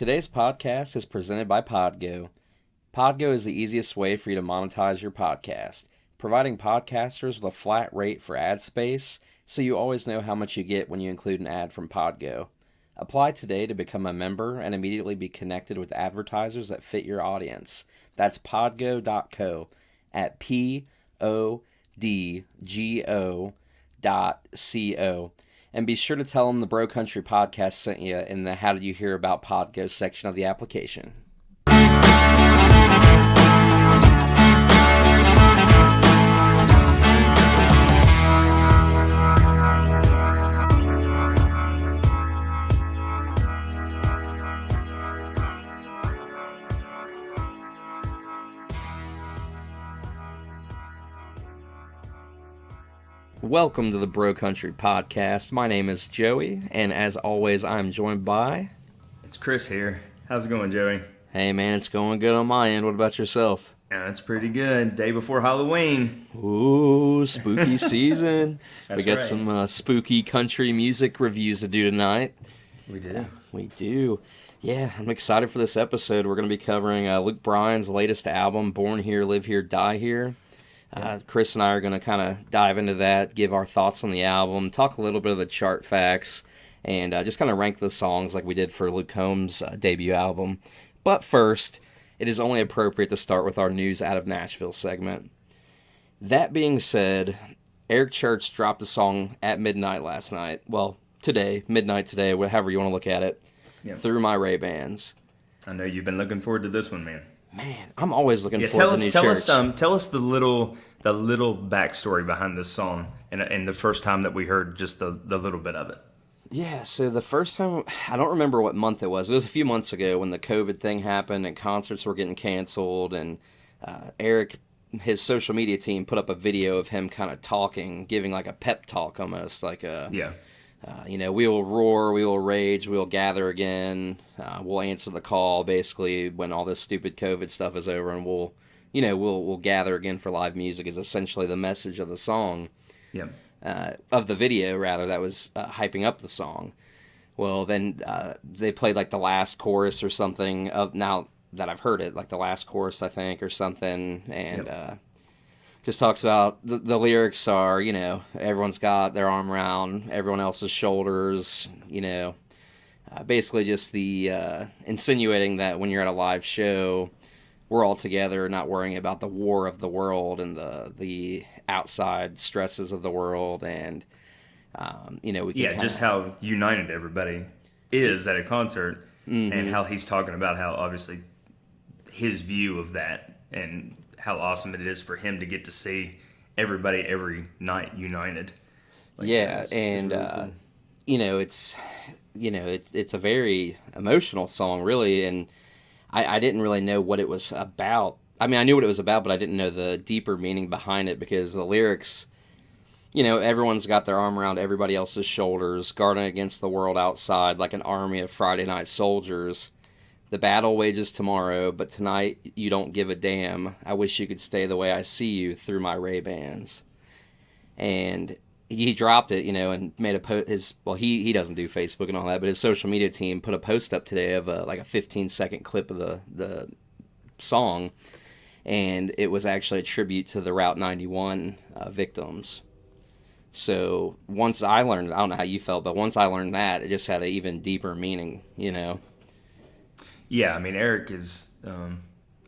Today's podcast is presented by Podgo. Podgo is the easiest way for you to monetize your podcast, providing podcasters with a flat rate for ad space, so you always know how much you get when you include an ad from Podgo. Apply today to become a member and immediately be connected with advertisers that fit your audience. That's podgo.co at podgo.co. And be sure to tell them the Bro Country Podcast sent you in the How Did You Hear About Podgo section of the application. Welcome to the Bro Country Podcast. My name is Joey, and as always, I'm joined by... It's Chris here. How's it going, Joey? Hey, man, it's going good on my end. What about yourself? It's pretty good. Day before Halloween. Ooh, spooky season. We got right. some spooky country music reviews to do tonight. We do. We do. Yeah, I'm excited for this episode. We're going to be covering Bryan's latest album, Born Here, Live Here, Die Here. Chris and I are going to kind of dive into that, give our thoughts on the album, talk a little bit of the chart facts, and just kind of rank the songs like we did for Luke Combs' debut album. But first, it is only appropriate to start with our News Out of Nashville segment. That being said, Eric Church dropped a song at midnight last night. Well, midnight today, however you want to look at it, through my Ray-Bans. I know you've been looking forward to this one, man. Man, I'm always looking forward to new Church. Tell us the little backstory behind this song, and the first time that we heard just the little bit of it. Yeah, so the first time, I don't remember what month it was. It was a few months ago when the COVID thing happened and concerts were getting canceled, and Eric, his social media team, put up a video of him kind of talking, giving like a pep talk almost, like we will roar, we will rage, we will gather again, we'll answer the call, basically, when all this stupid COVID stuff is over, and we'll gather again for live music is essentially the message of the song. Yeah. Of the video, rather, that was hyping up the song. Well, then they played like the last chorus or something, now that I've heard it, like the last chorus, I think, or something, and just talks about the lyrics are, everyone's got their arm around everyone else's shoulders, basically just the insinuating that when you're at a live show, we're all together, not worrying about the war of the world and the outside stresses of the world, and we can just how united everybody is at a concert, and how he's talking about how obviously his view of that and how awesome it is for him to get to see everybody every night united. It's it's a very emotional song, really, and I didn't really know what it was about. I mean, I knew what it was about, but I didn't know the deeper meaning behind it, because the lyrics, everyone's got their arm around everybody else's shoulders, guarding against the world outside like an army of Friday night soldiers. The battle wages tomorrow, but tonight you don't give a damn. I wish you could stay the way I see you through my Ray-Bans. And he dropped it, and made a post. He doesn't do Facebook and all that, but his social media team put a post up today of a 15-second clip of the song, and it was actually a tribute to the Route 91 victims. So once I learned, I don't know how you felt, but once I learned that, it just had an even deeper meaning, Yeah, I mean, Eric is...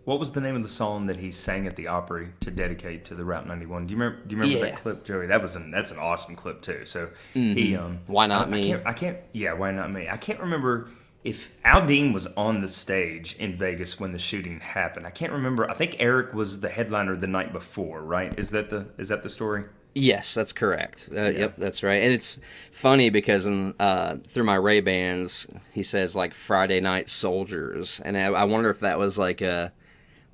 what was the name of the song that he sang at the Opry to dedicate to the Route 91? Do you remember that clip, Joey? That's an awesome clip too. So he Why Not Me? Why Not Me? I can't remember if Aldean was on the stage in Vegas when the shooting happened. I can't remember. I think Eric was the headliner the night before, right? Is that the story? Yes, that's correct. Yep, that's right. And it's funny because through my Ray-Bans, he says like Friday night soldiers, and I wonder if that was like a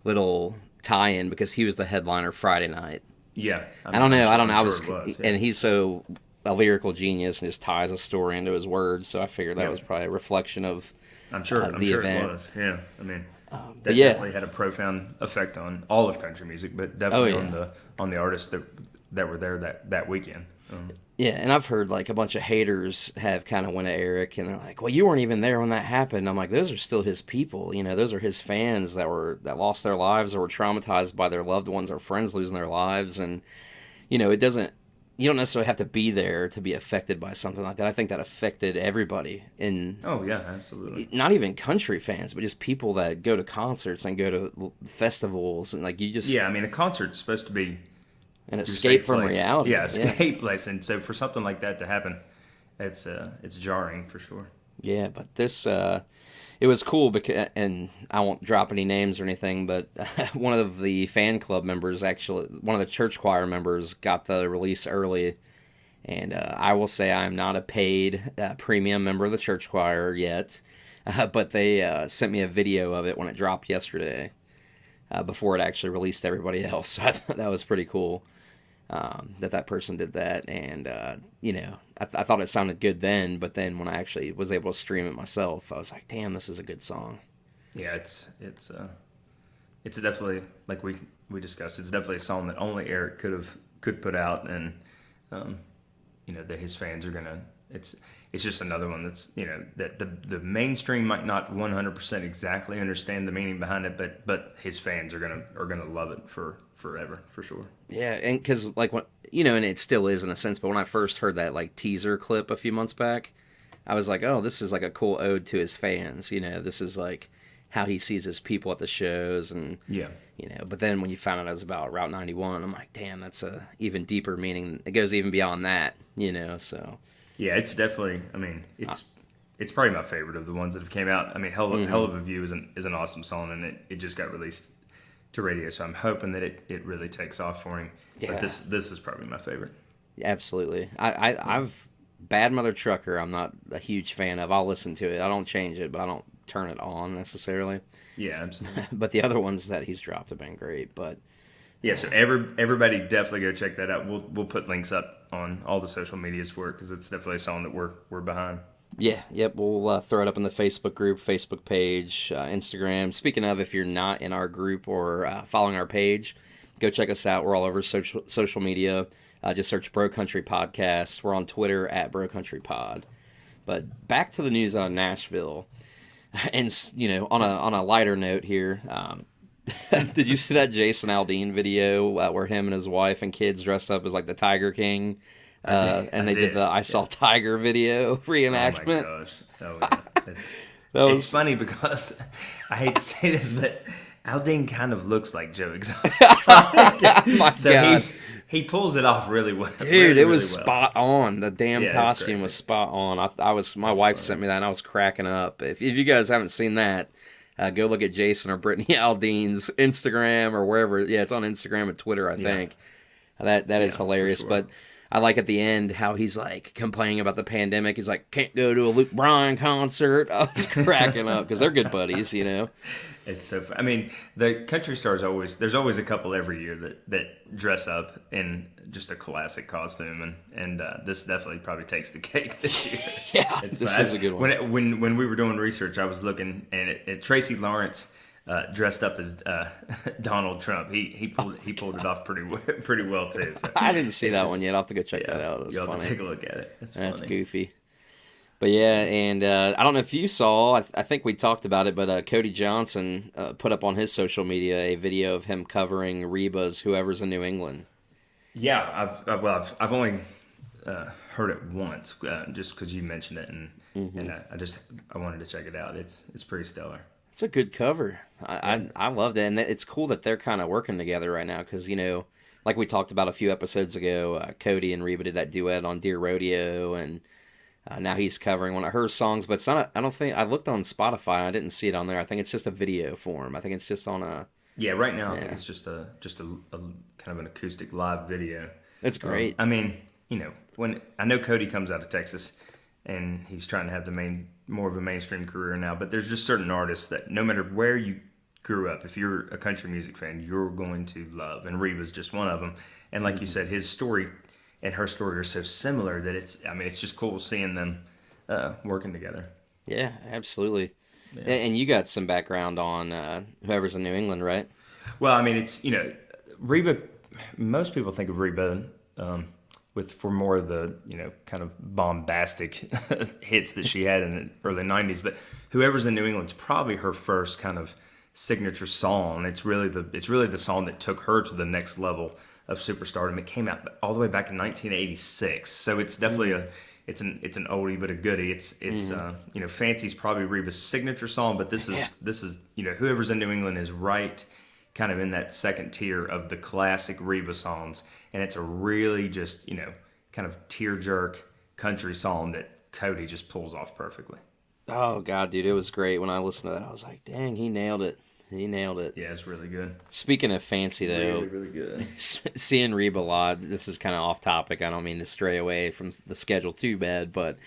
little tie-in because he was the headliner Friday night. Yeah, I don't know. Yeah. And he's so a lyrical genius and just ties a story into his words. So I figured that was probably a reflection of I'm sure event. It was. Yeah, I mean. That definitely had a profound effect on all of country music, but definitely on the artists that were there that weekend. Yeah, and I've heard like a bunch of haters have kind of went at Eric, and they're like, "Well, you weren't even there when that happened." I'm like, "Those are still his people, you know. Those are his fans that lost their lives or were traumatized by their loved ones or friends losing their lives." And it doesn't. You don't necessarily have to be there to be affected by something like that. I think that affected everybody, in Oh yeah, absolutely. not even country fans, but just people that go to concerts and go to festivals, and like you just Yeah, I mean, a concert's supposed to be an your escape safe from place. reality. Yeah, Yeah. escape place. And so for something like that to happen, it's jarring for sure. Yeah, but this it was cool because, and I won't drop any names or anything, but one of the fan club members, actually, one of the church choir members, got the release early. And I will say I'm not a paid premium member of the church choir yet, but they sent me a video of it when it dropped yesterday, before it actually released to everybody else. So I thought that was pretty cool, that person did that. And I thought it sounded good then, but then when I actually was able to stream it myself, I was like, damn, this is a good song. Yeah, it's definitely, like we discussed. It's definitely a song that only Eric could put out, and that his fans are gonna. It's just another one that's that the mainstream might not 100% exactly understand the meaning behind it, but his fans are gonna love it for forever, for sure. Yeah, and because like and it still is in a sense, but when I first heard that like teaser clip a few months back, I was like, oh, this is like a cool ode to his fans. This is like how he sees his people at the shows, and Yeah. But then when you found out it was about Route 91, I'm like, damn, that's a even deeper meaning. It goes even beyond that. So. Yeah, it's definitely. I mean, it's probably my favorite of the ones that have came out. I mean, Hell of a View is an awesome song, and it just got released to radio. So I'm hoping that it really takes off for him. Yeah. But this is probably my favorite. Absolutely. I've Bad Mother Trucker. I'm not a huge fan of. I'll listen to it. I don't change it, but I don't turn it on necessarily. Yeah, absolutely. But the other ones that he's dropped have been great. But yeah, so everybody definitely go check that out. We'll put links up on all the social medias for it, because it's definitely a song that we're behind. Yeah, yep. We'll throw it up in the Facebook group, Facebook page, Instagram. Speaking of, if you're not in our group or following our page, go check us out. We're all over social media. Just search Bro Country Podcast. We're on Twitter at Bro Country Pod. But back to the news out of Nashville, and on a lighter note here. Did you see that Jason Aldean video where him and his wife and kids dressed up as like the Tiger King? And they did the I Saw Tiger video reenactment. Oh my gosh. It's funny because I hate to say this, but Aldean kind of looks like Joe Exotic. My God. He pulls it off really well. Dude, really, it was really spot on. The damn costume was crazy. spot on. My wife sent me that, and I was cracking up. If you guys haven't seen that, go look at Jason or Brittany Aldean's Instagram or wherever. Yeah, it's on Instagram and Twitter, I think. That is hilarious. Sure. But I like at the end how he's like complaining about the pandemic. He's like, can't go to a Luke Bryan concert. I was cracking up because they're good buddies, It's so fun. I mean, the country stars there's always a couple every year that dress up in just a classic costume, and this definitely probably takes the cake this year. Yeah, this is a good one. When we were doing research, I was looking, and Tracy Lawrence dressed up as Donald Trump. He pulled it off pretty well too. So I didn't see that one yet. I'll have to go check that out. It was you'll funny. have to take a look at it. That's funny. goofy. But yeah, and I don't know if you saw, I think we talked about it, but Cody Johnson put up on his social media a video of him covering Reba's Whoever's in New England. Yeah, I've only heard it once, just because you mentioned it, and I wanted to check it out. It's pretty stellar. It's a good cover. I loved it, and it's cool that they're kind of working together right now because like we talked about a few episodes ago, Cody and Reba did that duet on Deer Rodeo, and now he's covering one of her songs. But it's not. I don't think I looked on Spotify. And I didn't see it on there. I think it's just a video form. I think it's just on a. Yeah, right now I think it's just a kind of an acoustic live video. It's great. I mean, when I know Cody comes out of Texas, and he's trying to have more of a mainstream career now, but there's just certain artists that no matter where you grew up, if you're a country music fan, you're going to love, and Reba's just one of them. And like you said, his story and her story are so similar that it's just cool seeing them working together. Yeah, absolutely. Yeah. And you got some background on Whoever's in New England, right? Well, I mean, it's Reba. Most people think of Reba for more of the, kind of bombastic hits that she had in the early 90s. But Whoever's in New England's probably her first kind of signature song. It's really the song that took her to the next level of superstardom. It came out all the way back in 1986. So it's definitely it's an oldie but a goodie. It's Fancy's probably Reba's signature song, but this is Whoever's in New England is right kind of in that second tier of the classic Reba songs, and it's a really just kind of tearjerk country song that Cody just pulls off perfectly. Oh God, dude, it was great. When I listened to that, I was like, dang, he nailed it. He nailed it. Yeah, it's really good. Speaking of Fancy, though, really, really good. Seeing Reba live, this is kind of off topic. I don't mean to stray away from the schedule too bad, but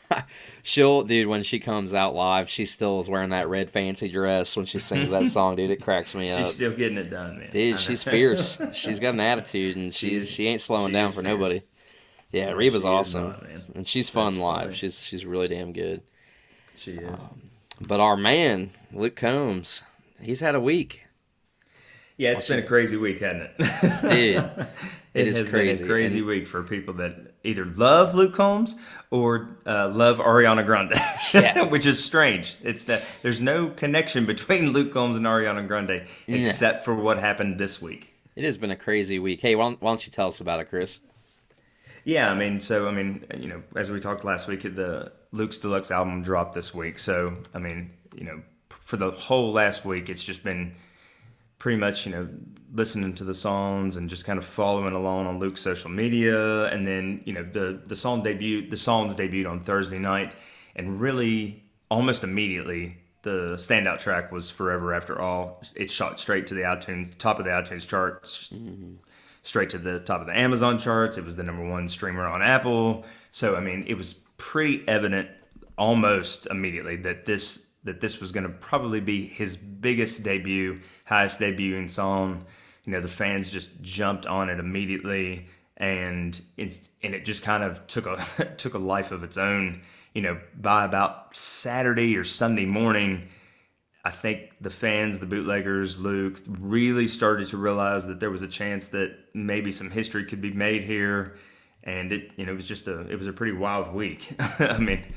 when she comes out live, she still is wearing that red fancy dress when she sings that song, dude. It cracks me up. She's still getting it done, man. Dude, she's fierce. She's got an attitude, and she ain't slowing down for fierce. Nobody. Yeah, Reba's awesome, and she's fun live. She's really damn good. She is. But our man, Luke Combs, he's had a week. Yeah, it's been a crazy week, hasn't it? Dude, it is crazy. Been a crazy week for people that either love Luke Combs or love Ariana Grande, which is strange. It's that there's no connection between Luke Combs and Ariana Grande except for what happened this week. It has been a crazy week. Hey, why don't you tell us about it, Chris? Yeah, as we talked last week, the Luke's Deluxe album dropped this week. So, for the whole last week, it's just been pretty much, listening to the songs and just kind of following along on Luke's social media. And then, the songs debuted on Thursday night, and really almost immediately the standout track was Forever After All. It shot straight to the top of the iTunes charts, straight to the top of the Amazon charts. It was the #1 streamer on Apple. So, it was pretty evident almost immediately that this was going to probably be his biggest debut, highest debuting song. The fans just jumped on it immediately, and it just kind of took a life of its own. By about Saturday or Sunday morning, I think the fans, the bootleggers, Luke, really started to realize that there was a chance that maybe some history could be made here. And it was a pretty wild week.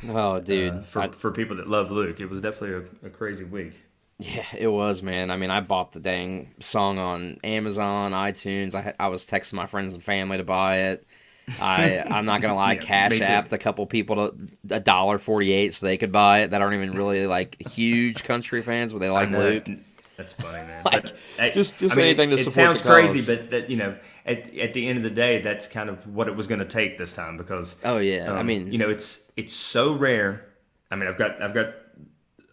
Oh, dude, for people that love Luke, it was definitely a crazy week. Yeah, it was, man. I bought the dang song on Amazon, iTunes. I was texting my friends and family to buy it. I'm not gonna lie, Cash Apped a couple people to $1.48 so they could buy it that aren't even really like huge country fans, but they like Luke. That's funny, man. Just anything to support the cause. It sounds crazy, but that at the end of the day, that's kind of what it was going to take this time because. Oh yeah, it's so rare. I've got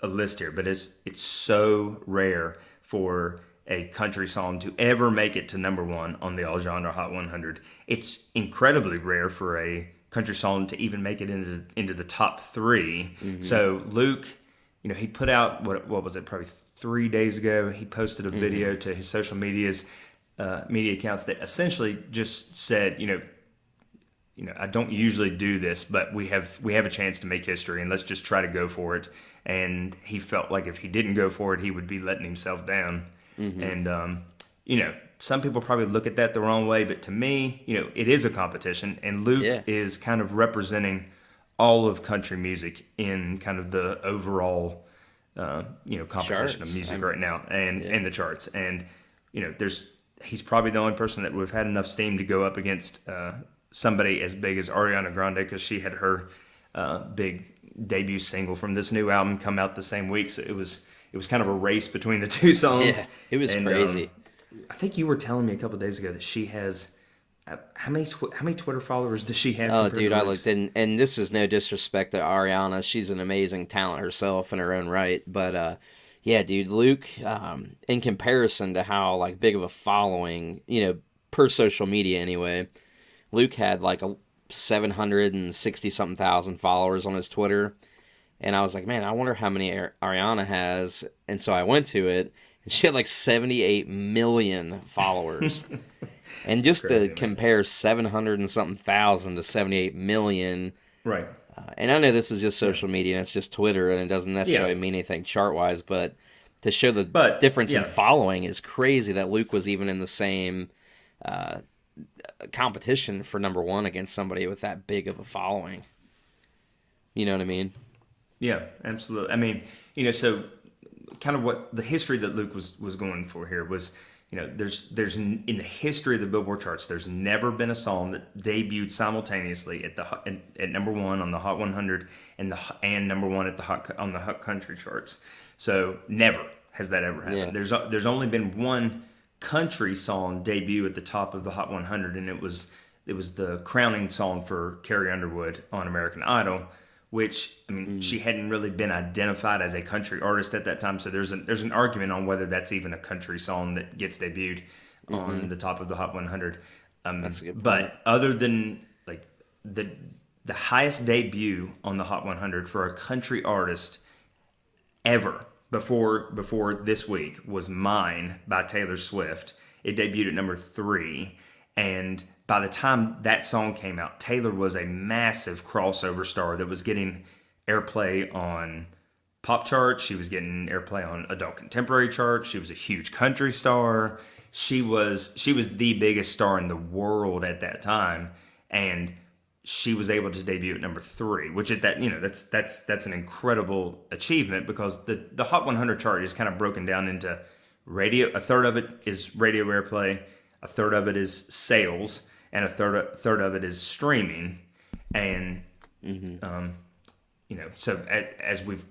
a list here, but it's so rare for a country song to ever make it to #1 on the All Genre Hot 100. It's incredibly rare for a country song to even make it into the top 3. Mm-hmm. So Luke, he put out what was it, probably 3 days ago. He posted a video to his social media accounts that essentially just said, I don't usually do this, but we have a chance to make history, and let's just try to go for it. And he felt like if he didn't go for it, he would be letting himself down. Mm-hmm. And some people probably look at that the wrong way, but to me, it is a competition, and Luke is kind of representing all of country music in kind of the overall competition of music right now and the charts. And he's probably the only person that we've had enough steam to go up against somebody as big as Ariana Grande, because she had her big debut single from this new album come out the same week. So it was kind of a race between the two songs. Yeah, it was crazy. I think you were telling me a couple of days ago that she has how many Twitter followers does she have? Oh, dude, I looked in, and this is no disrespect to Ariana. She's an amazing talent herself in her own right. But yeah, dude, Luke, in comparison to how like big of a following, per social media anyway, Luke had like 760 something thousand followers on his Twitter. And I was like, man, I wonder how many Ariana has. And so I went to it, and she had like 78 million followers. And just crazy, to compare 700 and something thousand to 78 million. Right. And I know this is just social media, and it's just Twitter, and it doesn't necessarily mean anything chart-wise, but to show the difference in following is crazy that Luke was even in the same competition for number one against somebody with that big of a following. You know what I mean? Yeah, absolutely. I mean, so kind of what the history that Luke was going for here was, there's in the history of the Billboard charts, there's never been a song that debuted simultaneously at number one on the Hot 100 and number one at on the Hot Country charts. So never has that ever happened. Yeah. There's only been one country song debut at the top of the Hot 100, and it was the crowning song for Carrie Underwood on American Idol, which, I mean, she hadn't really been identified as a country artist at that time. So there's an argument on whether that's even a country song that gets debuted on the top of the Hot 100. That's a good point. But other than like the highest debut on the Hot 100 for a country artist ever before this week was Mine by Taylor Swift. It debuted at number 3, and by the time that song came out, Taylor was a massive crossover star that was getting airplay on pop charts. She was getting airplay on adult contemporary charts. She was a huge country star. She was the biggest star in the world at that time, and she was able to debut at number 3, which at that, that's an incredible achievement, because the Hot 100 chart is kind of broken down into radio. A third of it is radio airplay, a third of it is sales, and a third of it is streaming. And so as we've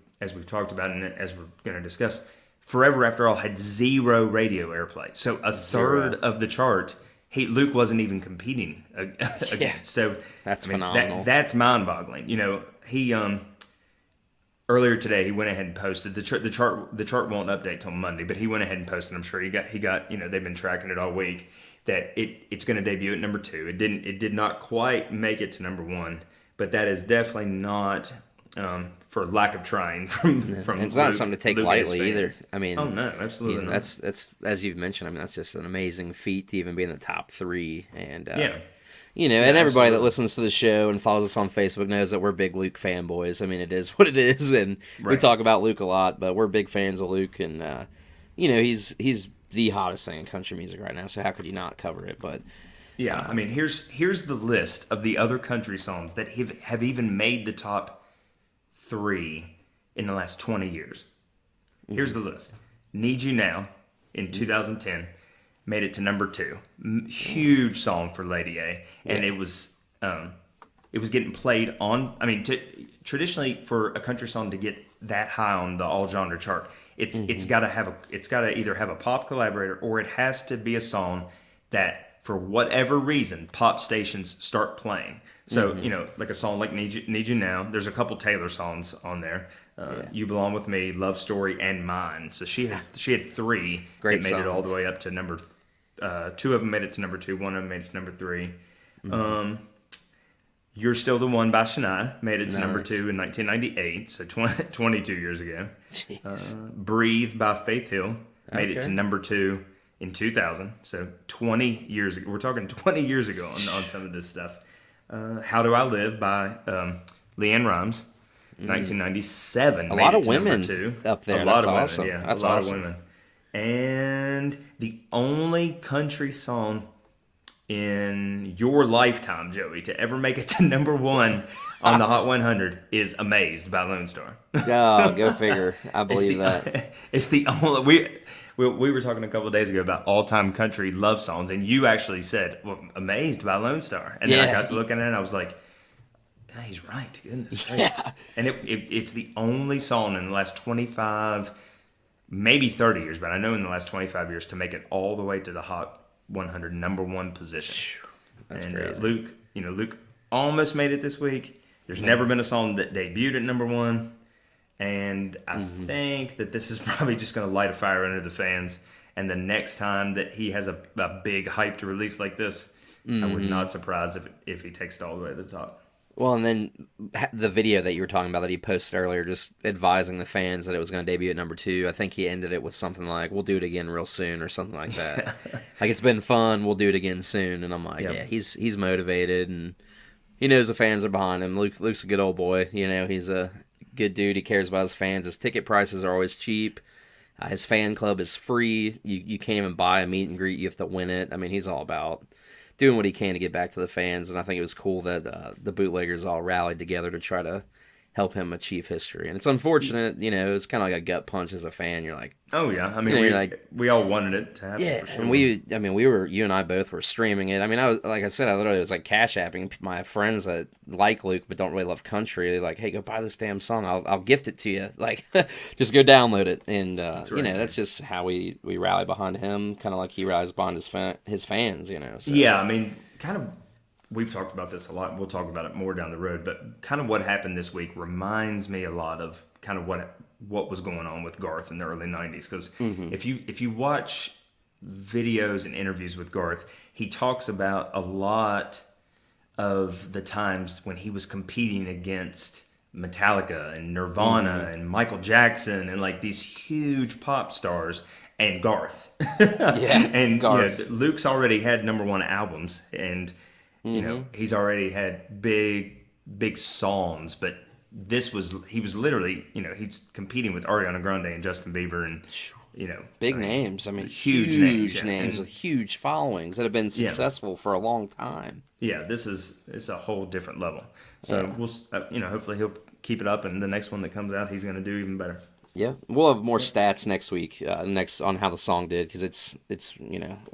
talked about, and as we're going to discuss, Forever After All had 0 radio airplay. So a third of the chart, Luke wasn't even competing against. Yeah. So that's phenomenal. That's mind-boggling. He earlier today he went ahead and posted the chart. The chart won't update till Monday, but he went ahead and posted. I'm sure he got. They've been tracking it all week. That it's going to debut at number 2. It did not quite make it to number 1, but that is definitely not for lack of trying from it's not something to take lightly either. I mean, oh no, absolutely not. That's as you've mentioned. I mean, that's just an amazing feat to even be in the top 3. And and everybody absolutely. that listens to the show and follows us on Facebook knows that we're big Luke fanboys. I mean, it is what it is, and we talk about Luke a lot, but we're big fans of Luke, and he's the hottest thing in country music right now. So how could you not cover it? But yeah, I mean, here's the list of the other country songs that have even made the top 3 in the last 20 years. Here's the list. Need You Now in 2010 made it to number 2. Huge song for Lady A, and it was getting played on. I mean, traditionally for a country song to get that high on the all genre chart, it's got to either have a pop collaborator, or it has to be a song that for whatever reason pop stations start playing. So like a song like Need You Now. There's a couple Taylor songs on there. You Belong With Me, Love Story, and Mine. So she had 3 great that made it all the songs. way up to number. 2 of them made it to number 2. One of them made it to number 3. You're Still the One by Shania made it to number 2 in 1998, so 22 years ago. Breathe by Faith Hill made it to number 2 in 2000, so 20 years ago. We're talking 20 years ago on some of this stuff. How Do I Live by Leanne Rimes, 1997. A lot of number women 2. up there. A lot That's of awesome. women, yeah. That's a lot awesome. of women. And the only country song in your lifetime, Joey, to ever make it to number 1 on the Hot 100 is Amazed by Lone Star. Oh, go figure. I believe that. It's the only... We were talking a couple of days ago about all-time country love songs, and you actually said, well, Amazed by Lone Star. And then I got to looking at it, and I was like, yeah, he's right. Goodness gracious. And it's the only song in the last 25, maybe 30 years, but I know in the last 25 years to make it all the way to the Hot 100 number 1 position. That's and crazy. Luke almost made it this week. There's never been a song that debuted at number 1. And I think that this is probably just going to light a fire under the fans. And the next time that he has a big hype to release like this, I would not surprise if he takes it all the way to the top. Well, and then the video that you were talking about that he posted earlier, just advising the fans that it was going to debut at number 2, I think he ended it with something like, we'll do it again real soon, or something like that. Like, it's been fun, we'll do it again soon. And I'm like, yeah, he's motivated, and he knows the fans are behind him. Luke's a good old boy. He's a good dude. He cares about his fans. His ticket prices are always cheap. His fan club is free. You can't even buy a meet and greet. You have to win it. I mean, he's all about doing what he can to get back to the fans. And I think it was cool that the bootleggers all rallied together to try to help him achieve history. And it's unfortunate, it's kind of like a gut punch as a fan. You're like, oh yeah, I mean, we all wanted it to happen. yeah, for sure. and you and I both were streaming it. I mean, like I said, I literally was like cash apping my friends that like Luke but don't really love country. Like, hey, go buy this damn song. I'll gift it to you. Like, just go download it. And That's right, that's just how we rally behind him, kind of like he rallies behind his fans. So. Yeah, I mean, kind of. We've talked about this a lot. We'll talk about it more down the road. But kind of what happened this week reminds me a lot of kind of what was going on with Garth in the early '90s. Because if you watch videos and interviews with Garth, he talks about a lot of the times when he was competing against Metallica and Nirvana and Michael Jackson and like these huge pop stars and Garth. Yeah, and Garth. Luke's already had #1 albums and. He's already had big songs, but he was literally, he's competing with Ariana Grande and Justin Bieber and, big names. I mean, huge names with huge followings that have been successful for a long time. Yeah, it's a whole different level. So we'll, hopefully he'll keep it up, and the next one that comes out, he's going to do even better. Yeah, we'll have more stats next week, on how the song did, because it's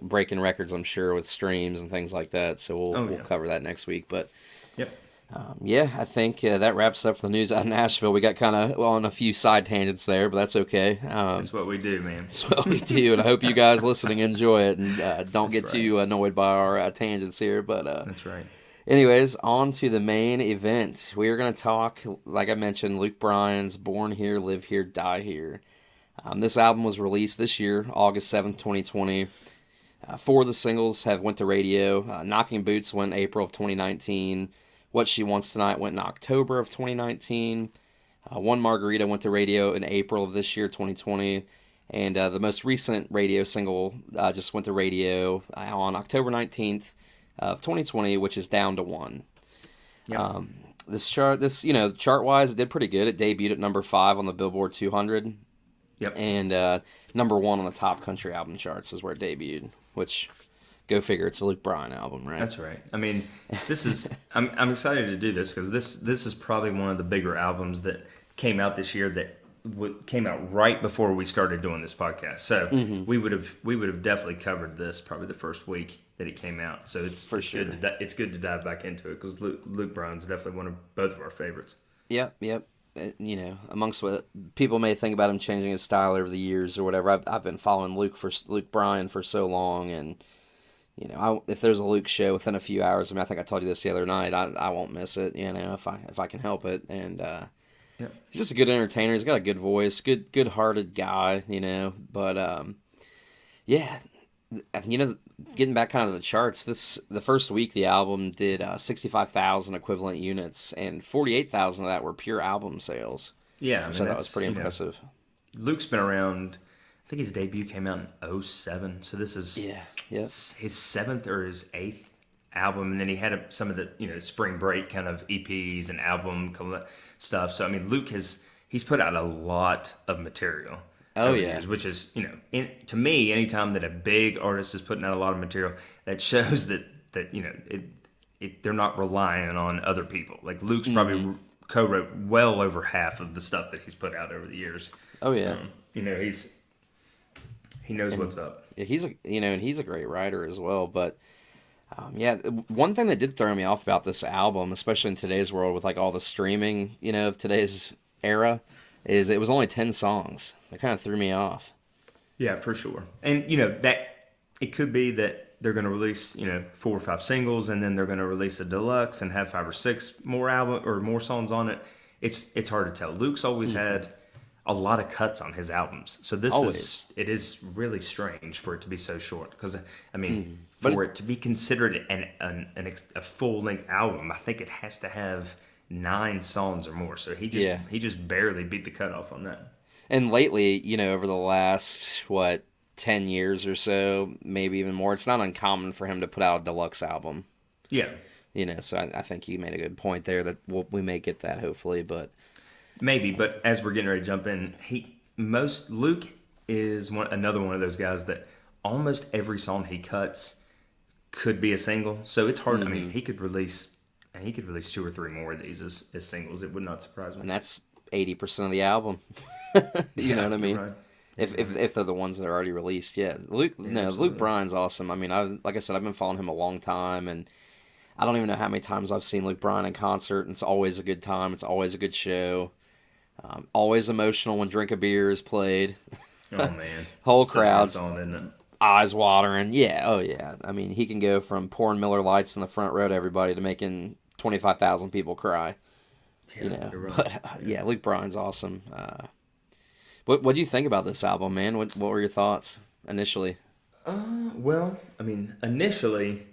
breaking records, I'm sure, with streams and things like that. So we'll cover that next week. But yep, I think that wraps up the news out of Nashville. We got kind of on a few side tangents there, but that's okay. That's what we do, man. That's what we do, and I hope you guys listening enjoy it and don't get too annoyed by our tangents here. But that's right. Anyways, on to the main event. We are going to talk, like I mentioned, Luke Bryan's Born Here, Live Here, Die Here. This album was released this year, August 7th, 2020. 4 of the singles have went to radio. Knocking Boots went April of 2019. What She Wants Tonight went in October of 2019. One Margarita went to radio in April of this year, 2020. And the most recent radio single just went to radio on October 19th. Of 2020, which is Down to One. Yep. Chart-wise, it did pretty good. It debuted at number 5 on the Billboard 200. Yep. And number 1 on the top country album charts is where it debuted, which, go figure, it's a Luke Bryan album, right? That's right. I mean, this is, I'm excited to do this because this is probably one of the bigger albums that came out this year that came out right before we started doing this podcast. So we would have definitely covered this probably the first week that it came out. So it's good to dive back into it because Luke Bryan's definitely one of both of our favorites. Yep. Amongst what people may think about him changing his style over the years or whatever, I've been following Luke Bryan for so long, and if there's a Luke show within a few hours, I think I told you this the other night, I won't miss it. If I can help it, and he's just a good entertainer. He's got a good voice, good-hearted guy, But getting back kind of to the charts, the first week the album did 65,000 equivalent units, and 48,000 of that were pure album sales. Yeah, which I thought was pretty impressive. Luke's been around. I think his debut came out in 2007, so this is his 7th or his 8th album, and then he had some of the spring break kind of EPs and album stuff. So I mean, Luke he's put out a lot of material. Oh yeah, years, which is to me, anytime that a big artist is putting out a lot of material, that shows that they're not relying on other people. Like Luke's probably co-wrote well over half of the stuff that he's put out over the years. Oh yeah, he knows what's up. Yeah, he's a great writer as well. But one thing that did throw me off about this album, especially in today's world with like all the streaming, of today's era, is it was only 10 songs. That kind of threw me off. Yeah, for sure. And that it could be that they're going to release 4 or 5 singles, and then they're going to release a deluxe and have 5 or 6 more songs on it. It's hard to tell. Luke's always had a lot of cuts on his albums, so it is really strange for it to be so short. Because I mean, for it to be considered a full length album, I think it has to have 9 songs or more. So he just barely beat the cutoff on that. And lately, over the last 10 years or so, maybe even more, it's not uncommon for him to put out a deluxe album. Yeah. So I think you made a good point there that we may get that hopefully, but maybe. But as we're getting ready to jump in, Luke is another one of those guys that almost every song he cuts could be a single. So it's hard. I mean, he could release 2 or 3 more of these as singles. It would not surprise me. And that's 80% of the album. You know what I mean? Right. If they're the ones that are already released, yeah. Luke Bryan's awesome. I mean, like I said, I've been following him a long time, and I don't even know how many times I've seen Luke Bryan in concert. And it's always a good time. It's always a good show. Always emotional when Drink a Beer is played. Oh man, Whole Such a good crowd's song, isn't it? eyes watering. Yeah, oh yeah. I mean, he can go from pouring Miller Lights in the front row to everybody to making 25,000 people cry. Yeah, you're right. But yeah, Luke Bryan's awesome. What do you think about this album, man? What were your thoughts initially? Well, I mean, initially,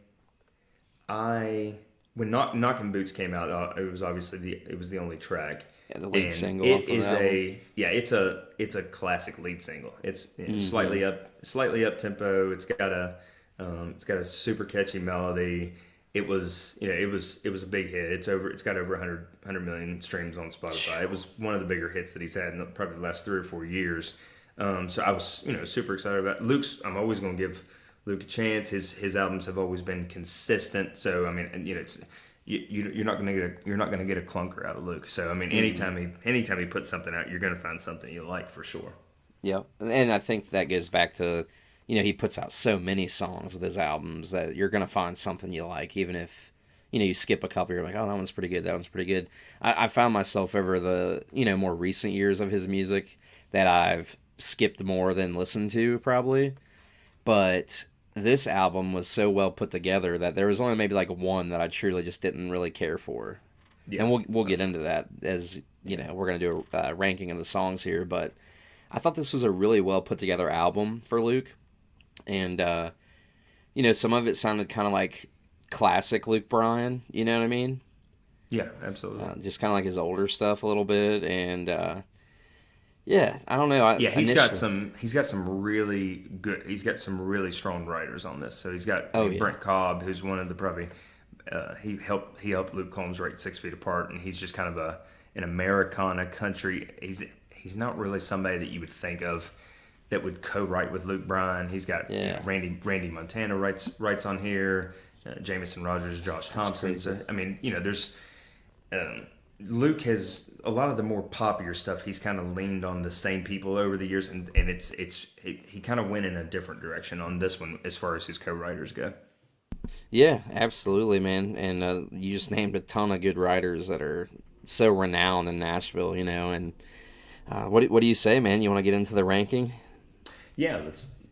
when Knockin' Boots came out, it was obviously it was the only track. Yeah, the lead And single. It off of is the album. it's a classic lead single. It's slightly up tempo. It's got a super catchy melody. It was a big hit. It's got over 100 million streams on Spotify. It was one of the bigger hits that he's had in probably the last 3 or 4 years. So I was super excited about Luke's. I'm always going to give Luke a chance. His albums have always been consistent. So I mean, it's you're not going to get a clunker out of Luke. So I mean, anytime he puts something out, you're going to find something you like for sure. Yeah, and I think that goes back to, he puts out so many songs with his albums that you're going to find something you like, even if, you skip a couple, you're like, oh, that one's pretty good, that one's pretty good. I found myself over the, more recent years of his music that I've skipped more than listened to, probably. But this album was so well put together that there was only maybe like one that I truly just didn't really care for. Yeah. And we'll get into that as, we're going to do a ranking of the songs here, but I thought this was a really well put together album for Luke. And, some of it sounded kind of like classic Luke Bryan, you know what I mean? Yeah, absolutely. Just kind of like his older stuff a little bit. And, I don't know. He's got some really strong writers on this. So he's got Brent Cobb, who's one of the probably, he helped Luke Combs write 6 Feet Apart. And he's just kind of an Americana country. He's not really somebody that you would think of that would co-write with Luke Bryan. He's got Randy Montana writes on here, Jameson Rogers, Josh Thompson. So I mean, there's Luke has a lot of the more popular stuff. He's kind of leaned on the same people over the years, and he kind of went in a different direction on this one as far as his co-writers go. Yeah, absolutely, man. And you just named a ton of good writers that are so renowned in Nashville, and what do you say, man? You want to get into the ranking? Yeah,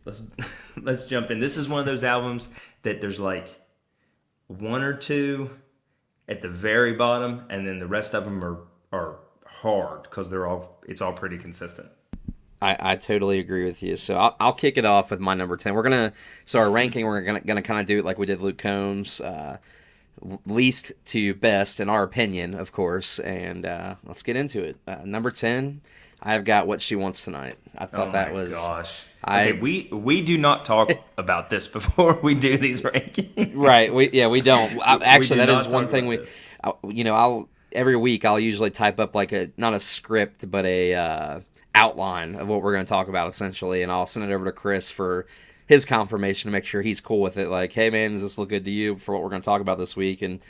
let's jump in. This is one of those albums that there's like 1 or 2 at the very bottom, and then the rest of them are hard because it's all pretty consistent. I totally agree with you. So I'll kick it off with my number 10. Our ranking, we're gonna kind of do it like we did Luke Combs, least to best in our opinion, of course. And let's get into it. Number 10. I've got What She Wants Tonight. I thought that was... Gosh. We do not talk about this before we do these rankings. Right. We don't. Actually, that is one thing every week I'll usually type up like not a script, but a outline of what we're going to talk about essentially, and I'll send it over to Chris for his confirmation to make sure he's cool with it. Like, hey man, does this look good to you for what we're going to talk about this week? And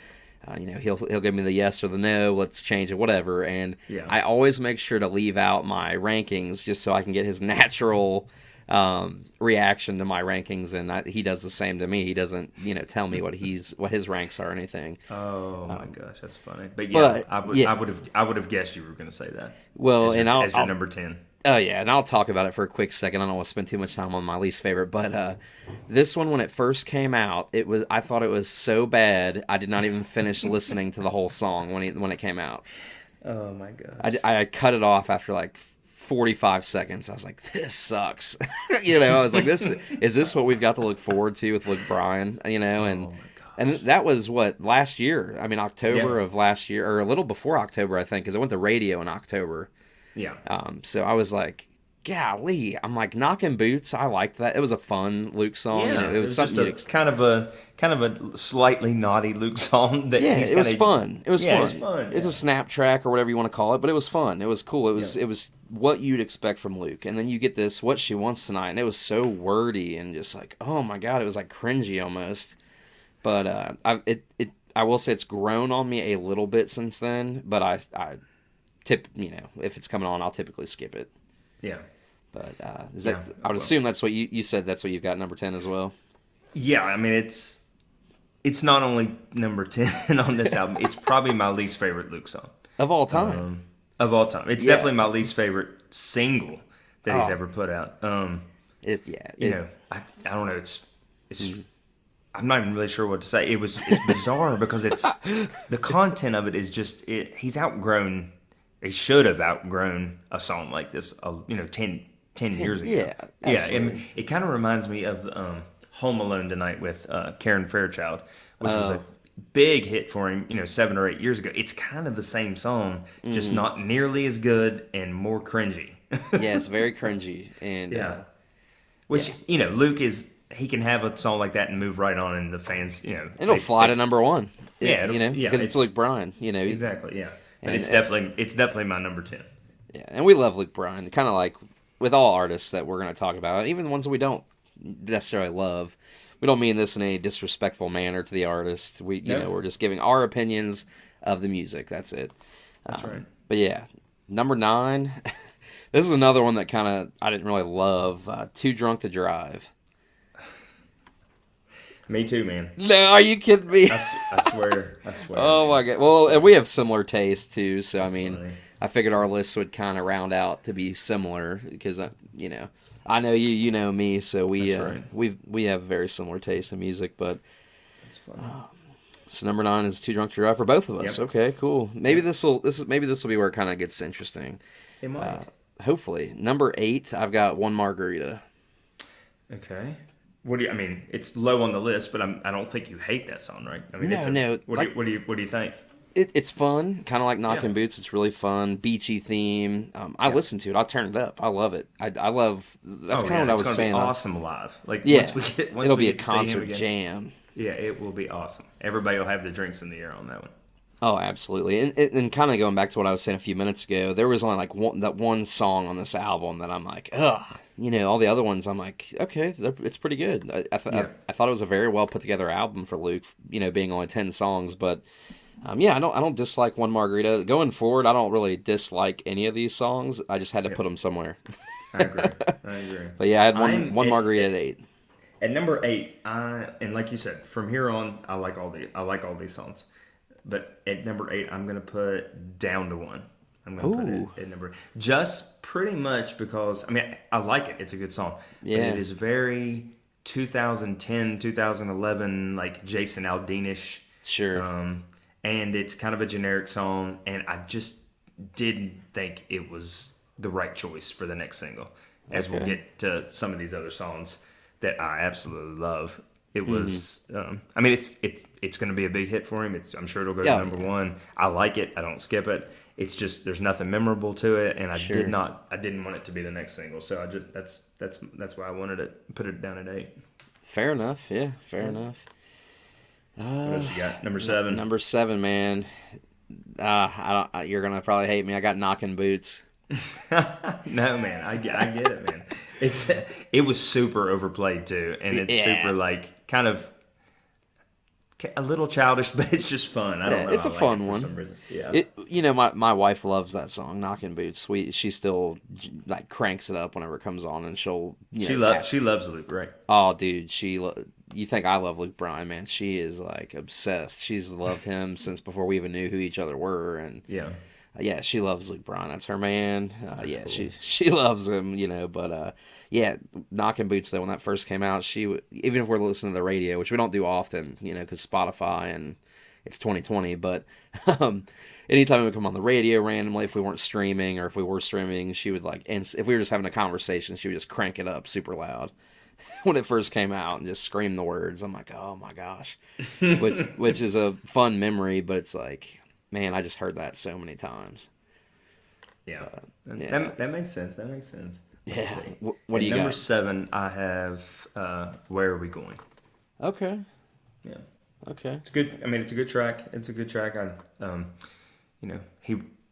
he'll give me the yes or the no, let's change it, whatever. And I always make sure to leave out my rankings just so I can get his natural reaction to my rankings, and he does the same to me. He doesn't, tell me what his ranks are or anything. Oh my gosh, that's funny. But I would have guessed you were going to say that. Well, as your number 10. Oh yeah, and I'll talk about it for a quick second. I don't want to spend too much time on my least favorite, but this one, when it first came out, I thought it was so bad I did not even finish listening to the whole song when it came out. Oh my gosh! I cut it off after like 45 seconds. I was like, this sucks. I was like, is this what we've got to look forward to with Luke Bryan? And that was last year. I mean, October of last year, or a little before October, I think, because it went to radio in October. Yeah. So I was like, golly. I'm like, Knockin' Boots. I liked that. It was a fun Luke song. Yeah, it was something kind of a slightly naughty Luke song. It was fun. It was fun. It was fun. It's a snap track or whatever you want to call it, but it was fun. It was cool. It was what you'd expect from Luke. And then you get this What She Wants Tonight, and it was so wordy and just like, oh my God, it was like cringy almost. But I will say it's grown on me a little bit since then. But I if it's coming on, I'll typically skip it. Yeah. But Yeah. I would assume that's what you said. That's what you've got number 10 as well. Yeah, I mean it's not only number 10 on this album. It's probably my least favorite Luke song Of all time. of all time. It's definitely my least favorite single that he's ever put out. I don't know. It's I'm not even really sure what to say. It's bizarre because the content of it is just he's outgrown. He should have outgrown a song like this. 10 years ago. Yeah, absolutely. It kind of reminds me of Home Alone Tonight with Karen Fairchild, which was a big hit for him, 7 or 8 years ago. It's kind of the same song, just not nearly as good and more cringy. Yeah, it's very cringy. And which, Luke he can have a song like that and move right on, and the fans, it'll fly to number one. Yeah, because it's Luke Bryan. Exactly, yeah. But it's definitely my number 10. Yeah, and we love Luke Bryan, kind of like with all artists that we're going to talk about, even the ones that we don't necessarily love. We don't mean this in a disrespectful manner to the artist. We're just giving our opinions of the music. That's it. That's right. But yeah, number 9. This is another one that kind of I didn't really love. Too Drunk to Drive. Me too, man. No, are you kidding me? I swear. Oh my God. Well, and we have similar tastes too, so That's I mean, funny. I figured our list would kind of round out to be similar because I know you know me, so we have very similar tastes in music. But That's funny. so number 9 is Too Drunk to Drive for both of us. Yep. Okay, cool. Maybe this will be where it kind of gets interesting. It might. Hopefully, number 8, I've got One Margarita. Okay. I mean, it's low on the list, but I don't think you hate that song, right? I mean, No. What do you think? It's fun, kind of like Knockin' Boots. It's really fun, beachy theme. I listen to it. I'll turn it up. I love it. I love. That's kind of what I was saying. It's awesome live. Like it'll be a concert jam. Yeah, it will be awesome. Everybody will have the drinks in the air on that one. Oh, absolutely. And kind of going back to what I was saying a few minutes ago, there was only like one song on this album that I'm like, ugh. All the other ones I'm like, okay, it's pretty good. I thought it was a very well put together album for Luke, being only 10 songs. But I don't dislike One Margarita. Going forward, I don't really dislike any of these songs. I just had to put them somewhere. I agree. But yeah, I had one Margarita at 8. At number 8, and like you said, from here on, I like all these songs. But at number 8, I'm gonna put Down to One. I'm gonna put it at number, just pretty much because I like it. It's a good song. Yeah. But it is very 2010, 2011, like Jason Aldean-ish. Sure. And it's kind of a generic song, and I just didn't think it was the right choice for the next single. As we'll get to some of these other songs that I absolutely love. It was, it's going to be a big hit for him. I'm sure it'll go to number 1. I like it. I don't skip it. It's just there's nothing memorable to it, and I didn't want it to be the next single. So that's why I wanted to put it down at 8. Fair enough. Yeah, fair enough. What else you got? Number 7. Number 7, man. You're gonna probably hate me. I got Knockin' Boots. No, man, I get it, man. It was super overplayed too, and it's super like kind of a little childish, but it's just fun. I don't know. It's a fun one. one. For some reason. Yeah. My wife loves that song, Knockin' Boots. She still like cranks it up whenever it comes on, and she'll she loves Luke, right? Oh, dude, you think I love Luke Bryan, man? She is like obsessed. She's loved him since before we even knew who each other were, and yeah, she loves Luke Bryan. That's her man. Cool. She loves him, But Knockin' Boots though, when that first came out, even if we're listening to the radio, which we don't do often, because Spotify and it's 2020. But anytime we would come on the radio randomly, if we weren't streaming or if we were streaming, she would and if we were just having a conversation, she would just crank it up super loud when it first came out and just scream the words. I'm like, oh my gosh, which is a fun memory, but it's like, man, I just heard that so many times. Yeah, that makes sense. Yeah. What do you got? Number 7, I have Where Are We Going? Okay. Yeah. Okay. It's good. It's a good track.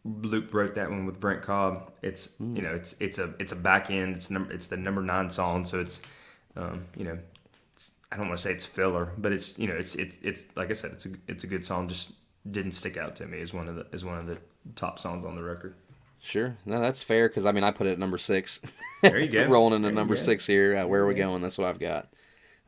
Luke wrote that one with Brent Cobb. It's it's a back end. It's the number 9 song. So it's I don't want to say it's filler, but it's it's like I said, it's a good song. Just didn't stick out to me as one of the top songs on the record. Sure. No, that's fair because I mean I put it at number 6. There you go. Rolling into There you number go. 6 here. Where are we going? That's what I've got.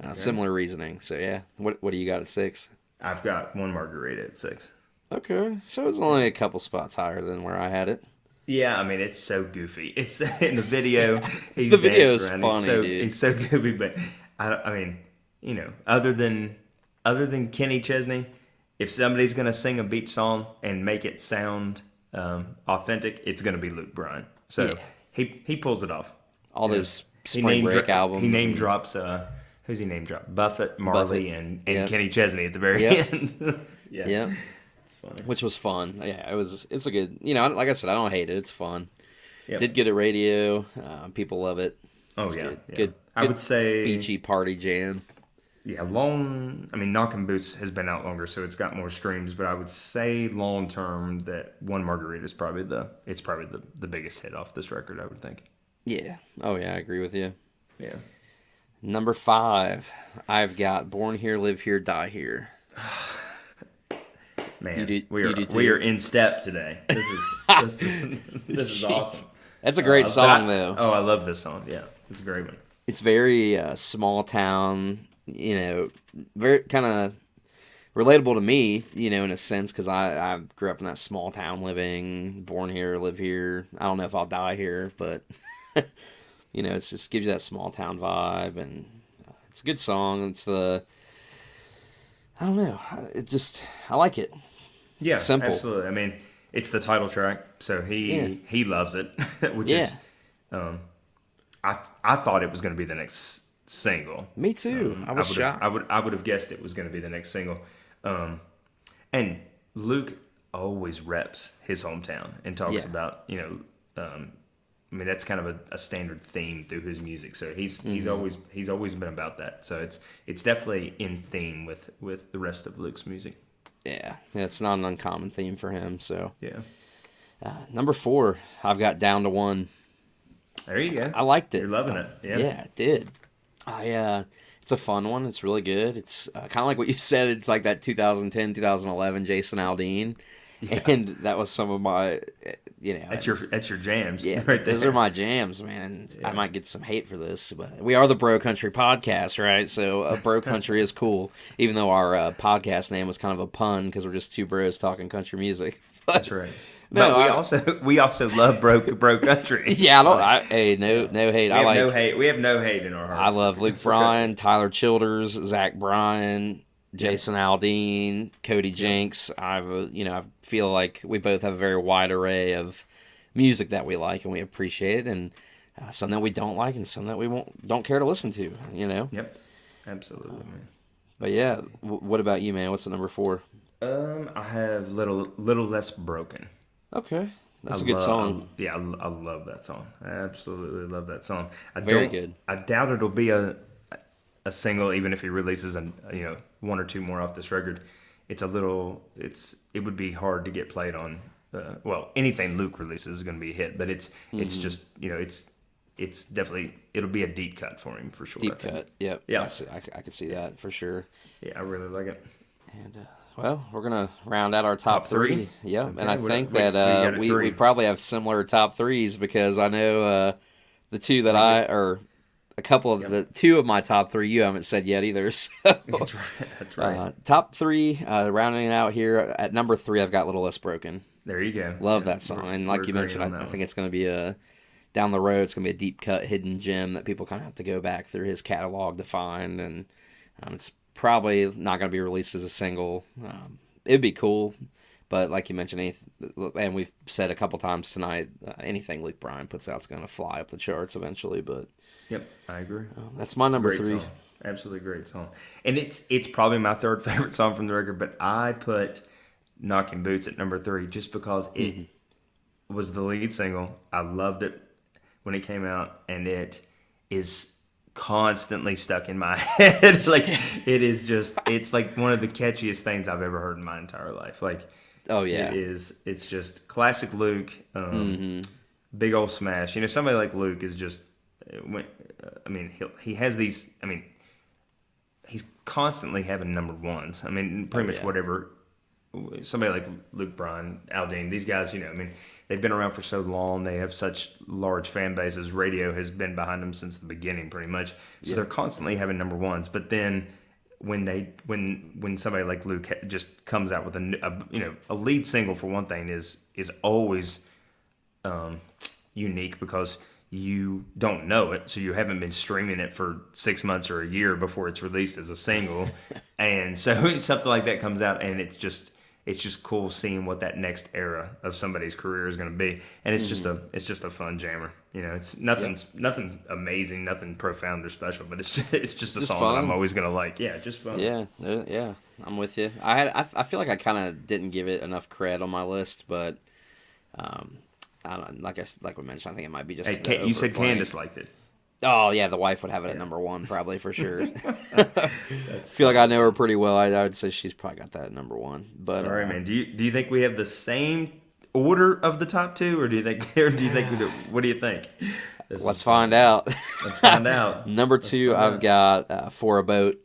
Okay. Similar reasoning. So yeah. What do you got at 6? I've got One Margarita at 6. Okay. So it's only a couple spots higher than where I had it. Yeah, I mean it's so goofy. It's in the video. He's The video is around. funny, dude. He's so goofy, but I mean, other than Kenny Chesney, if somebody's gonna sing a beach song and make it sound authentic, it's gonna be Luke Bryan. So he pulls it off. All those Spring Break albums. He name drops. Who's he name drop? Buffett, Marley, and Kenny Chesney at the very end. Yeah. It's funny. Which was fun. Yeah, it's a good, like I said, I don't hate it. It's fun. Yep. Did good at radio. People love it. Oh, It's yeah. Good. Yeah. Good. I would say beachy party jam. Yeah, Knockin' Boots has been out longer, so it's got more streams. But I would say long term that One Margarita is probably the biggest hit off this record. I would think. Yeah. Oh yeah, I agree with you. Yeah. Number 5, I've got Born Here, Live Here, Die Here. Man, You do we are in step today. This is awesome. That's a great song though. Oh, I love this song. Yeah, it's a great one. It's very small town, very kind of relatable to me, in a sense, because I grew up in that small town living, born here, live here. I don't know if I'll die here, but, it just gives you that small town vibe, and it's a good song. I don't know, I like it. Yeah, It's simple. Absolutely. I mean, it's the title track, so he loves it, which is, I thought it was going to be the next single. Me too. I was shocked. I would have guessed it was going to be the next single. And Luke always reps his hometown and talks about I mean that's kind of a standard theme through his music. So he's always been about that. So it's definitely in theme with the rest of Luke's music. Yeah, it's not an uncommon theme for him. So Yeah. Number 4, I've got Down to 1. There you go. I liked it. You're loving it. Yeah. Yeah, it did. It's a fun one. It's really good. It's kind of like what you said. It's like that 2010, 2011 Jason Aldean. Yeah. And that was some of my, That's your jams. Yeah, right those there. are my jams, man. I might get some hate for this, but we are the Bro Country podcast, right? So Bro Country is cool, even though our podcast name was kind of a pun because we're just two bros talking country music. That's right. No, but we also love bro country. Yeah, no hate. We have no hate in our hearts. I love Luke Bryan, Tyler Childers, Zach Bryan, Jason Aldean, Cody Jinks. I feel like we both have a very wide array of music that we like and we appreciate, and some that we don't like, and some that we don't care to listen to. Yep, absolutely, man. But yeah, what about you, man? What's the number 4? I have little less broken. Okay, that's a good song. I love that song. I absolutely love that song. Very good. I doubt it'll be a single, even if he releases one or two more off this record. It would be hard to get played on. Anything Luke releases is going to be a hit, but it's just it's definitely it'll be a deep cut for him for sure. Deep cut, yep. Yeah, I could see that for sure. Yeah, I really like it. And we're gonna round out our top 3. Yeah, okay, and I think that we probably have similar top 3s because I know the two that a couple of the 2 of my top 3 you haven't said yet either. So. That's right. Top 3, rounding it out here at number 3, I've got Little Less Broken. There you go. Love that song, and like you mentioned, I think it's going to be down the road. It's going to be a deep cut, hidden gem that people kind of have to go back through his catalog to find, and it's probably not going to be released as a single. It'd be cool, but like you mentioned, and we've said a couple times tonight, anything Luke Bryan puts out is going to fly up the charts eventually. But yep, I agree. That's my number 3. Song. Absolutely great song, and it's probably my 3rd favorite song from the record. But I put Knockin' Boots at number 3 just because it was the lead single. I loved it when it came out, and it is constantly stuck in my head. It's like one of the catchiest things I've ever heard in my entire life. Like, oh yeah, it's just classic Luke. Big old smash. Somebody like Luke is just. He has these. he's constantly having number ones. I mean, pretty much whatever. Somebody like Luke Bryan, Aldean, these guys, I mean, they've been around for so long. They have such large fan bases. Radio has been behind them since the beginning, pretty much. So they're constantly having number ones. But then when somebody like Luke just comes out with a lead single, for one thing, is always unique because you don't know it, so you haven't been streaming it for 6 months or a year before it's released as a single. And so something like that comes out, and it's just cool seeing what that next era of somebody's career is going to be. And it's just a fun jammer. It's nothing amazing, nothing profound or special, but it's just a song fun. that I'm always going to like. Yeah, just fun. Yeah, I'm with you. I feel like I kind of didn't give it enough cred on my list, but I don't, like we mentioned, I think it might be just. Hey, you said Candace liked it. Oh yeah, the wife would have it at number one probably for sure. I feel like I know her pretty well. I would say she's probably got that at number one. But all right, man. Do you think we have the same order of the top two, or do you think what do you think? Let's find out. Let's find out. Number two, I've got For a Boat.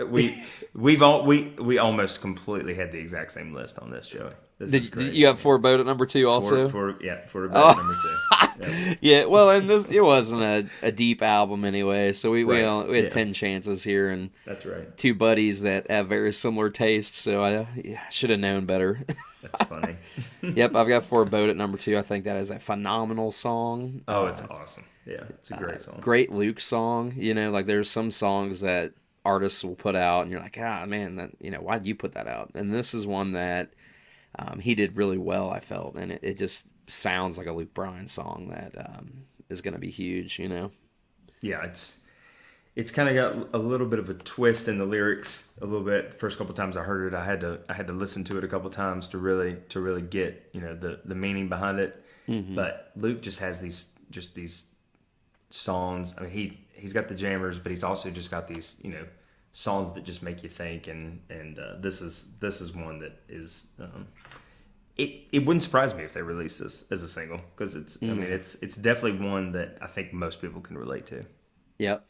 We almost completely had the exact same list on this, Joey. Did you have For a Boat at number two also? For a Boat at number two. Yeah. Yeah, well, and it wasn't a deep album anyway, so we had 10 chances here, and that's right. Two buddies that have very similar tastes, so I should have known better. That's funny. Yep, I've got For a Boat at number two. I think that is a phenomenal song. Oh, it's awesome. Yeah, it's a great song. Great Luke song. Like there's some songs that artists will put out, and you're like, man, that why did you put that out? And this is one that he did really well, I felt, and it just sounds like a Luke Bryan song that is going to be huge. Yeah, it's kind of got a little bit of a twist in the lyrics a little bit. The first couple times I heard it, I had to listen to it a couple times to really get the meaning behind it. Mm-hmm. But Luke just has these songs. I mean, he's got the jammers, but he's also just got these songs that just make you think. And this is one that is. It wouldn't surprise me if they released this as a single because it's. Mm-hmm. I mean, it's definitely one that I think most people can relate to. Yep,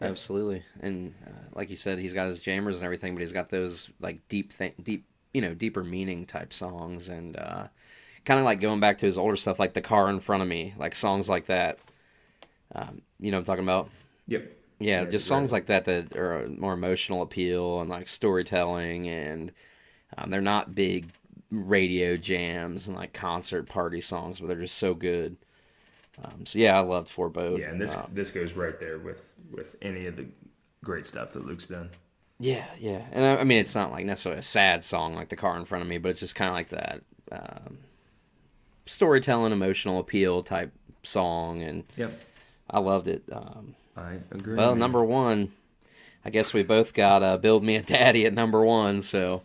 absolutely. And like you said, he's got his jammers and everything, but he's got those like deeper meaning type songs, and kind of like going back to his older stuff, like The Car in Front of Me, like songs like that. You know what I'm talking about? Yep. Yeah, just songs like that are more emotional appeal and like storytelling, and they're not big radio jams and like concert party songs, but they're just so good. So yeah, I loved For a Boat. Yeah, and this goes right there with any of the great stuff that Luke's done. Yeah, and I mean it's not like necessarily a sad song like The Car in Front of Me, but it's just kind of like that storytelling, emotional appeal type song, and I loved it. I agree. Well, number one, I guess we both got Build Me a Daddy at number one, so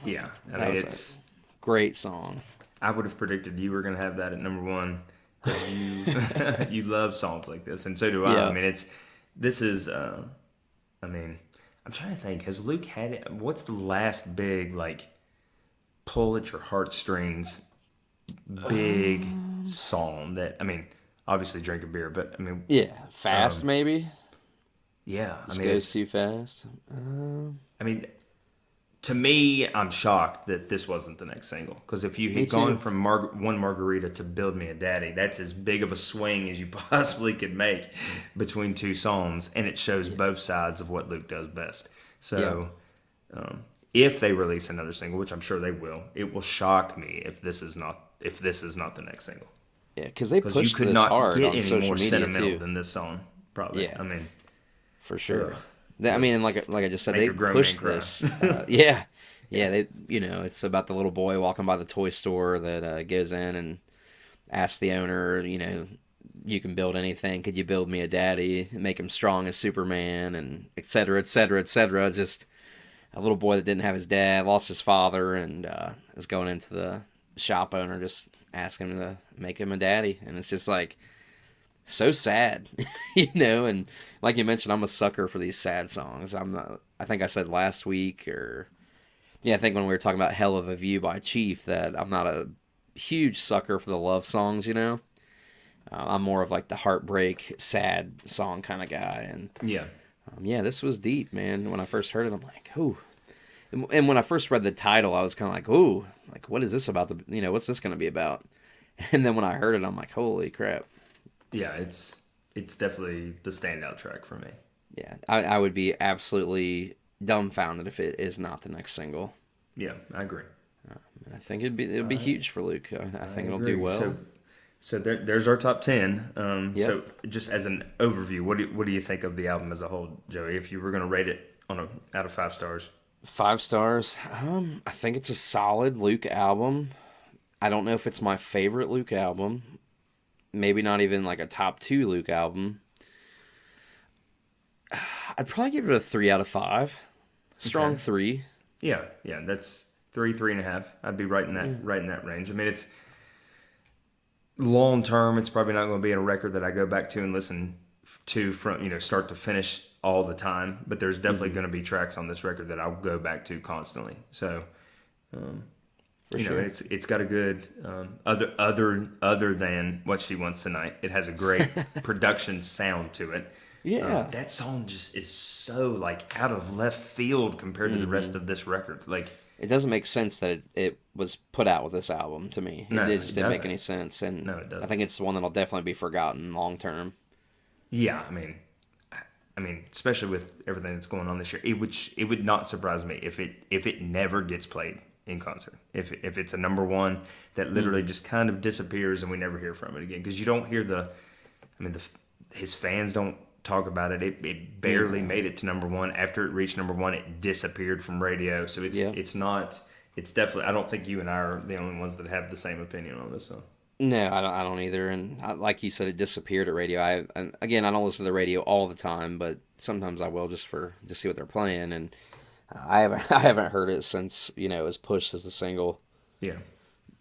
yeah, I mean it's a great song. I would have predicted you were going to have that at number one because you love songs like this, and so do I. Yeah. I mean this is I mean I'm trying to think. Has Luke had it? What's the last big like pull at your heartstrings big song that I mean? Obviously, drink a beer, but I mean, Fast maybe. Yeah, Just goes too fast. I mean, to me, I'm shocked that this wasn't the next single because if you had gone from One Margarita to Build Me a Daddy, that's as big of a swing as you possibly could make between two songs, and it shows both sides of what Luke does best. So, if they release another single, which I'm sure they will, it will shock me if this is not the next single. Yeah, because they pushed you could this not hard get on any social more media sentimental too. than this song, probably. Yeah. I mean, for sure. I mean, and like I just said, Make they a grown pushed man this. Yeah. They it's about the little boy walking by the toy store that goes in and asks the owner, you can build anything. Could you build me a daddy? Make him strong as Superman, and et cetera, et cetera, et cetera. Just a little boy that didn't have his dad, lost his father, and is going into the shop owner just asking him to make him a daddy, and it's just like so sad, and like you mentioned, I'm a sucker for these sad songs. I think I said last week I think when we were talking about Hell of a View by Chief that I'm not a huge sucker for the love songs, I'm more of like the heartbreak sad song kind of guy, and Yeah, this was deep, man. When I first heard it, I'm like, ooh. And when I first read the title, I was kind of like, ooh, like, what is this about? What's this going to be about? And then when I heard it, I'm like, holy crap. Yeah, it's definitely the standout track for me. Yeah, I would be absolutely dumbfounded if it is not the next single. Yeah, I agree. I think it'd be huge for Luke. I think it'll do well. So there's our top 10. Yep. So just as an overview, what do you think of the album as a whole, Joey? If you were going to rate it out of 5 stars. 5 stars. I think it's a solid Luke album. I don't know if it's my favorite Luke album. Maybe not even like a top 2 Luke album. I'd probably give it a 3 out of 5. Strong 3. Yeah, that's 3.5. I'd be right in that range. I mean, it's long term. It's probably not going to be a record that I go back to and listen to from start to finish all the time. But there's definitely going to be tracks on this record that I'll go back to constantly. So, it's got a good other than What She Wants Tonight. It has a great production sound to it. Yeah, that song just is so like out of left field compared to the rest of this record. Like, it doesn't make sense that it was put out with this album to me. No, it just didn't make doesn't. any sense, and No, it doesn't. I think it's one that'll definitely be forgotten long term. Yeah, I mean, especially with everything that's going on this year, it would not surprise me if it never gets played in concert. If it's a number one that literally just kind of disappears and we never hear from it again, because you don't hear his fans don't talk about it. It barely made it to number one. After it reached number one, it disappeared from radio. So it's not. It's definitely. I don't think you and I are the only ones that have the same opinion on this song. No, I don't either. And like you said, it disappeared at radio. Again, I don't listen to the radio all the time, but sometimes I will just see what they're playing. And I haven't heard it since it was pushed as the single. Yeah.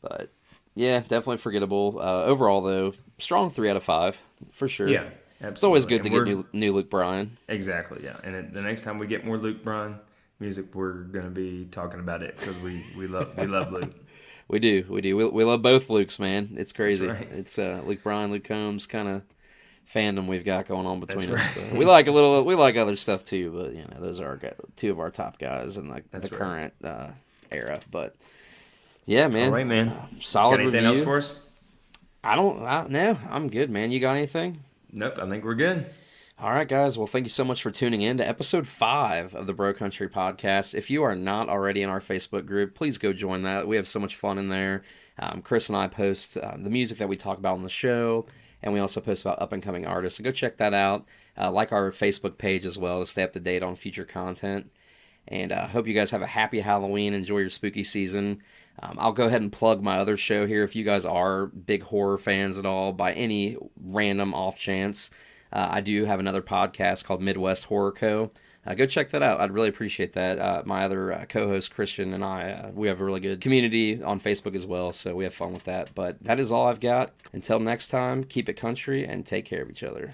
But yeah, definitely forgettable. Overall, though, strong 3 out of 5 for sure. Yeah, absolutely. It's always good to get new Luke Bryan. Exactly. Yeah, and the next time we get more Luke Bryan music, we're gonna be talking about it because we love Luke. We do. We love both Lukes, man. It's crazy. That's right. It's Luke Bryan, Luke Combs kind of fandom we've got going on between us. Right. But we like other stuff too. But those are two of our top guys in the current era. But yeah, man. All right, man. Solid got anything review. else for us? No, I'm good, man. You got anything? Nope. I think we're good. All right, guys. Well, thank you so much for tuning in to episode 5 of the Bro Country Podcast. If you are not already in our Facebook group, please go join that. We have so much fun in there. Chris and I post the music that we talk about on the show, and we also post about up-and-coming artists. So go check that out. Like our Facebook page as well to stay up to date on future content. And I hope you guys have a happy Halloween. Enjoy your spooky season. I'll go ahead and plug my other show here. If you guys are big horror fans at all, by any random off chance, I do have another podcast called Midwest Horror Co. Go check that out. I'd really appreciate that. My other co-host, Christian, and I, we have a really good community on Facebook as well, so we have fun with that. But that is all I've got. Until next time, keep it country and take care of each other.